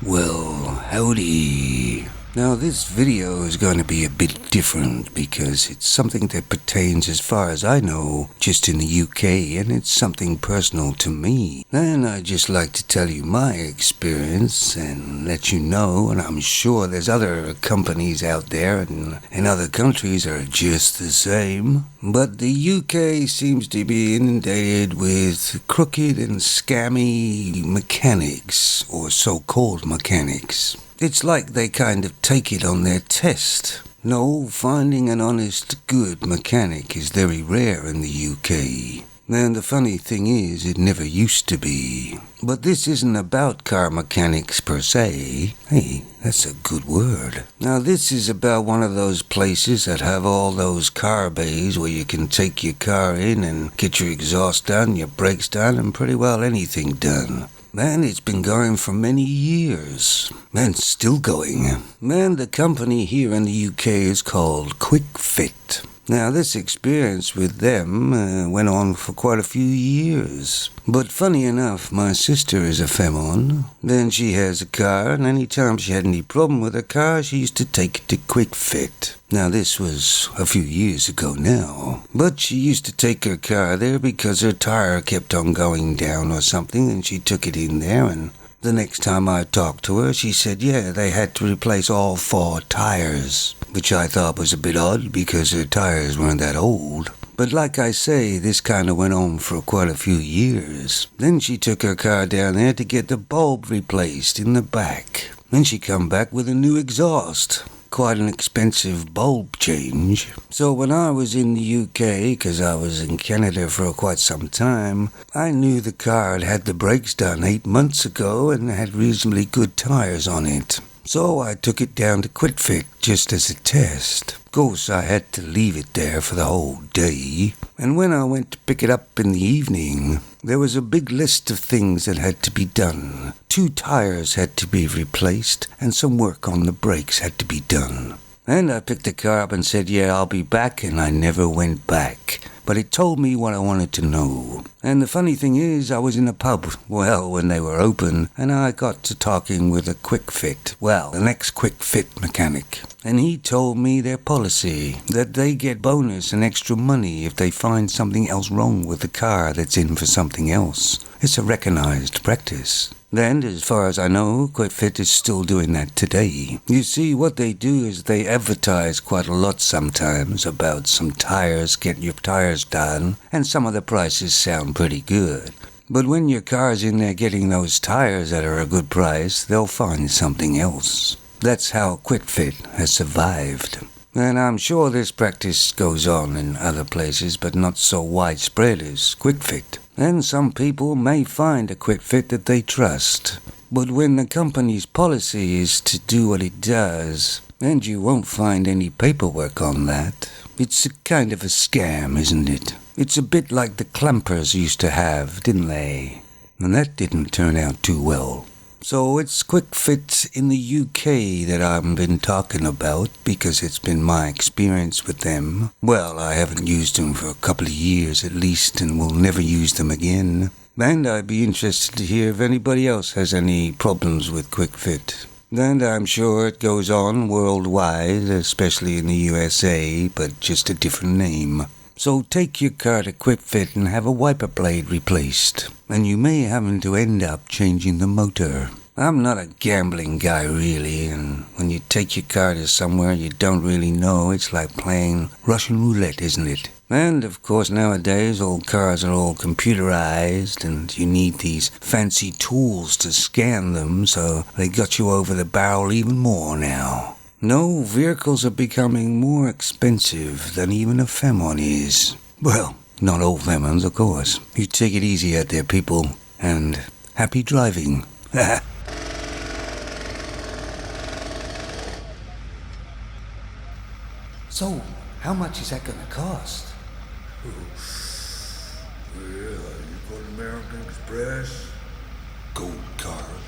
Well, howdy. Now this video is going to be a bit different because it's something that pertains, as far as I know, just in the UK, and it's something personal to me. And I'd just like to tell you my experience and let you know, and I'm sure there's other companies out there and in other countries are just the same. But the UK seems to be inundated with crooked and scammy mechanics, or so-called mechanics. It's like they kind of take it on their test. No, finding an honest, good mechanic is very rare in the UK. And the funny thing is, it never used to be. But this isn't about car mechanics per se. Hey, that's a good word. Now this is about one of those places that have all those car bays where you can take your car in and get your exhaust done, your brakes done, and pretty well anything done. Man, it's been going for many years. And still going. Man, the company here in the UK is called Quick Fit. Now, this experience with them went on for quite a few years. But funny enough, my sister is a femon. Then she has a car, and any time she had any problem with her car, she used to take it to Quick Fit. Now, this was a few years ago now. But she used to take her car there because her tire kept on going down or something, and she took it in there, and the next time I talked to her, she said, yeah, they had to replace all 4 tires, which I thought was a bit odd because her tires weren't that old. But like I say, this kind of went on for quite a few years. Then she took her car down there to get the bulb replaced in the back. Then she come back with a new exhaust. Quite an expensive bulb change. So when I was in the UK, because I was in Canada for quite some time, I knew the car had had the brakes done 8 months ago and had reasonably good tires on it. So I took it down to Quick Fit just as a test. Of course, I had to leave it there for the whole day. And when I went to pick it up in the evening, there was a big list of things that had to be done. 2 tires had to be replaced, and some work on the brakes had to be done. And I picked the car up and said, yeah, I'll be back, and I never went back. But it told me what I wanted to know. And the funny thing is, I was in a pub, when they were open, and I got to talking with a Quick Fit, an ex-Quick Fit mechanic. And he told me their policy, that they get bonus and extra money if they find something else wrong with the car that's in for something else. It's a recognized practice. And as far as I know, Quick Fit is still doing that today. You see, what they do is they advertise quite a lot sometimes about some tires, get your tires done, and some of the prices sound pretty good. But when your car's in there getting those tires that are a good price, they'll find something else. That's how Quick Fit has survived. And I'm sure this practice goes on in other places, but not so widespread as Quick Fit. And some people may find a Quick Fit that they trust. But when the company's policy is to do what it does, and you won't find any paperwork on that, it's a kind of a scam, isn't it? It's a bit like the clampers used to have, didn't they? And that didn't turn out too well. So it's Quick Fit in the UK that I've been talking about because it's been my experience with them. Well, I haven't used them for a couple of years at least and will never use them again. And I'd be interested to hear if anybody else has any problems with Quick Fit. And I'm sure it goes on worldwide, especially in the USA, but just a different name. So take your car to Quick Fit and have a wiper blade replaced. And you may have to end up changing the motor. I'm not a gambling guy really, and when you take your car to somewhere you don't really know, it's like playing Russian roulette, isn't it? And of course nowadays old cars are all computerized and you need these fancy tools to scan them, so they got you over the barrel even more now. No, vehicles are becoming more expensive than even a Femon is. Well, not all Femons, of course. You take it easy out there, people, and happy driving. So, how much is that going to cost? Well, you got American Express, gold card,